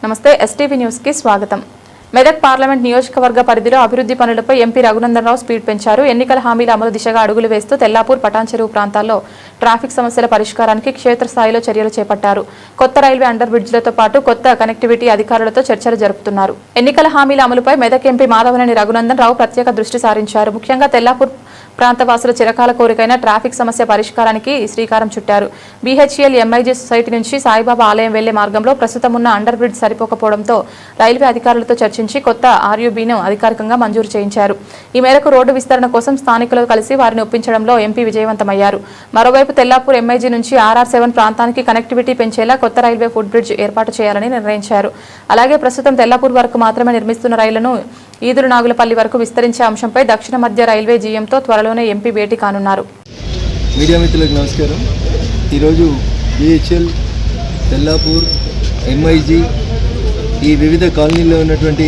నమస్తే STV news కి స్వాగతం. మెదక్ పార్లమెంట్ నియోజకవర్గ పరిధిలో అభివృద్ధి పనులపై ఎంపీ రఘునందన్ రావు స్పీడ్ పెంచారు. ఎన్నికల హామీల అమలు దిశగా అడుగులు వేస్తూ తెల్లాపూర్ పటాన్చెరువు ప్రాంతాల్లో ట్రాఫిక్ సమస్యల పరిష్కారానికి క్షేత్రస్థాయిలో చర్యలు చేపట్టారు. కొత్త రైల్వే అండర్ బ్రిడ్జ్లతో పాటు కొత్త కనెక్టివిటీ అధికారులతో చర్చలు జరుపుతున్నారు. ఎన్నికల హామీల అమలుపై మెదక్ ఎంపీ మాధవనేని రఘునందన్ రావు ప్రత్యేక దృష్టి సారించారు. ముఖ్యంగా తెల్లాపూర్ ప్రాంతవాసుల చిరకాల కోరికైన ట్రాఫిక్ సమస్య పరిష్కారానికి శ్రీకారం చుట్టారు. బీహెచ్ఎల్ ఎంఐజీ సొసైటీ నుంచి సాయిబాబా ఆలయం వెళ్లే మార్గంలో ప్రస్తుతం ఉన్న అండర్ బ్రిడ్జ్ సరిపోకపోవడంతో రైల్వే అధికారులతో చర్చించి కొత్త ఆర్యూబీను అధికారికంగా మంజూరు చేయించారు. ఈ మేరకు రోడ్డు విస్తరణ కోసం స్థానికులు కలిసి వారిని ఒప్పించడంలో ఎంపీ విజయవంతమయ్యారు. మరోవైపు తెల్లాపూర్ ఎంఐజీ నుంచి RR7 ప్రాంతానికి కనెక్టివిటీ పెంచేలా కొత్త రైల్వే ఫుట్ బ్రిడ్జ్ ఏర్పాటు చేయాలని నిర్ణయించారు. అలాగే ప్రస్తుతం తెల్లాపూర్ వరకు మాత్రమే నిర్మిస్తున్న రైళ్లను ఈదురు నాగులపల్లి వరకు విస్తరించే అంశంపై దక్షిణ మధ్య రైల్వే జీఎంతో త్వరలోనే ఎంపీ భేటీ కానున్నారు. మీడియా మిత్రులకు నమస్కారం. ఈరోజు బీహెచ్ఎల్, తెల్లాపూర్, ఎంఐజీ ఈ వివిధ కాలనీల్లో ఉన్నటువంటి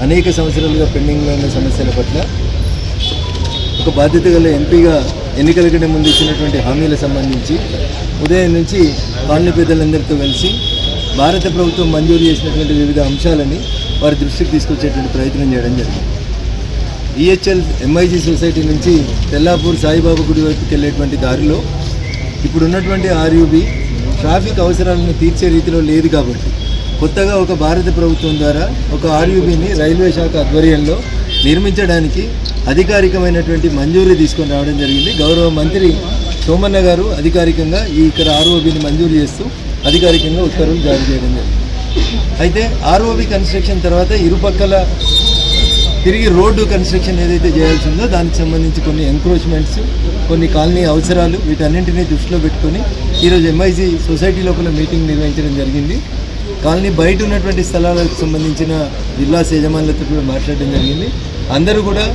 అనేక సంవత్సరాలుగా పెండింగ్లో ఉన్న సమస్యల పట్ల ఒక బాధ్యత గల ఎంపీగా ఎన్నికల కంటే ముందు ఇచ్చినటువంటి హామీలకు సంబంధించి ఉదయం నుంచి కాలనీ పెద్దలందరితో కలిసి భారత ప్రభుత్వం మంజూరు చేసినటువంటి వివిధ అంశాలని వారి దృష్టికి తీసుకొచ్చేటువంటి ప్రయత్నం చేయడం జరిగింది. బీహెచ్ఎల్ ఎంఐజీ సొసైటీ నుంచి తెల్లాపూర్ సాయిబాబా గుడి వైపుకి వెళ్ళేటువంటి దారిలో ఇప్పుడు ఉన్నటువంటి ఆర్యూబీ ట్రాఫిక్ అవసరాలను తీర్చే రీతిలో లేదు కాబట్టి కొత్తగా ఒక భారత ప్రభుత్వం ద్వారా ఒక ఆర్యూబీని రైల్వే శాఖ ఆధ్వర్యంలో నిర్మించడానికి అధికారికమైనటువంటి మంజూరీ తీసుకొని రావడం జరిగింది. గౌరవ మంత్రి సోమన్న గారు అధికారికంగా ఇక్కడ ఆర్ఓబీని మంజూరు చేస్తూ అధికారికంగా ఉత్తర్వులు జారీ చేయడం జరిగింది. అయితే ఆర్ఓబీ కన్స్ట్రక్షన్ తర్వాత ఇరుపక్కల తిరిగి రోడ్డు కన్స్ట్రక్షన్ ఏదైతే చేయాల్సి ఉందో దానికి సంబంధించి కొన్ని ఎంక్రోచ్మెంట్స్, కొన్ని కాలనీ అవసరాలు వీటన్నింటినీ దృష్టిలో పెట్టుకొని ఈరోజు ఎంఐజీ సొసైటీ లోపల మీటింగ్ నిర్వహించడం జరిగింది. కాలనీ బయట ఉన్నటువంటి స్థలాలకు సంబంధించిన విల్లాస్ యజమానులతో కూడా మాట్లాడడం జరిగింది. అందరూ కూడా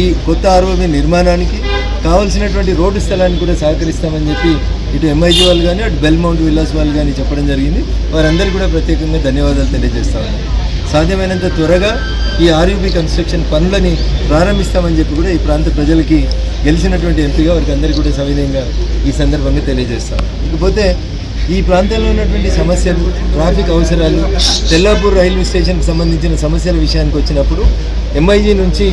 ఈ కొత్త ఆర్ఓబీ నిర్మాణానికి కావాల్సినటువంటి రోడ్డు స్థలాన్ని కూడా సహకరిస్తామని చెప్పి ఇటు ఎంఐజీ వాళ్ళు కానీ అటు బెల్మౌంట్ విల్లాస్ వాళ్ళు కానీ చెప్పడం జరిగింది. వారందరూ కూడా ప్రత్యేకంగా ధన్యవాదాలు తెలియజేస్తా ఉన్నారు. సాధ్యమైనంత త్వరగా ఈ ఆర్యూబీ కన్స్ట్రక్షన్ పనులని ప్రారంభిస్తామని చెప్పి కూడా ఈ ప్రాంత ప్రజలకి గెలిచినటువంటి ఎంపీగా వారికి అందరికీ కూడా సవినయంగా ఈ సందర్భంగా తెలియజేస్తాం. ఇకపోతే ఈ ప్రాంతంలో ఉన్నటువంటి సమస్యలు, ట్రాఫిక్ అవసరాలు, తెల్లాపూర్ రైల్వే స్టేషన్కి సంబంధించిన సమస్యల విషయానికి వచ్చినప్పుడు ఎంఐజీ నుంచి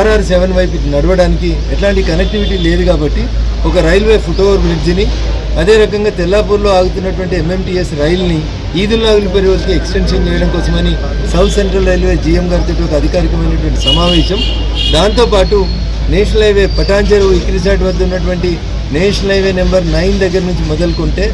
RR7 వైపు నడవడానికి ఎట్లాంటి కనెక్టివిటీ లేదు కాబట్టి ఒక రైల్వే ఫుట్ ఓవర్ బ్రిడ్జిని, అదే రకంగా తెల్లాపూర్లో ఆగుతున్నటువంటి MMTS రైల్ని ఈదుల్నాగులపల్లి వరకు ఎక్స్టెన్షన్ చేయడం కోసమని సౌత్ సెంట్రల్ రైల్వే జీఎం గారితో ఒక అధికారికమైనటువంటి సమావేశం, దాంతోపాటు నేషనల్ హైవే పటాన్చెరువు ఇక్రిసాట్ వద్ద ఉన్నటువంటి నేషనల్ హైవే నెంబర్ 9 దగ్గర నుంచి మొదలుకుంటే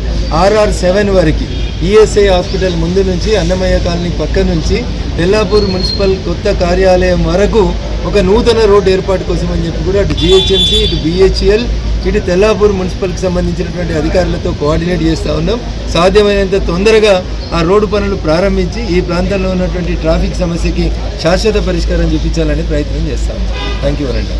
RR7 వరకు ఈఎస్ఐ హాస్పిటల్ ముందు నుంచి అన్నమయ్య కాలనీ పక్క నుంచి తెల్లాపూర్ మున్సిపల్ కొత్త కార్యాలయం వరకు ఒక నూతన రోడ్డు ఏర్పాటు కోసం అని చెప్పి కూడా అటు GHMC, ఇటు BHEL, ఇటు తెల్లాపూర్ మున్సిపల్కి సంబంధించినటువంటి అధికారులతో కోఆర్డినేట్ చేస్తూ ఉన్నాం. సాధ్యమైనంత తొందరగా ఆ రోడ్డు పనులు ప్రారంభించి ఈ ప్రాంతంలో ఉన్నటువంటి ట్రాఫిక్ సమస్యకి శాశ్వత పరిష్కారం చూపించాలని ప్రయత్నం చేస్తాం. Thank you.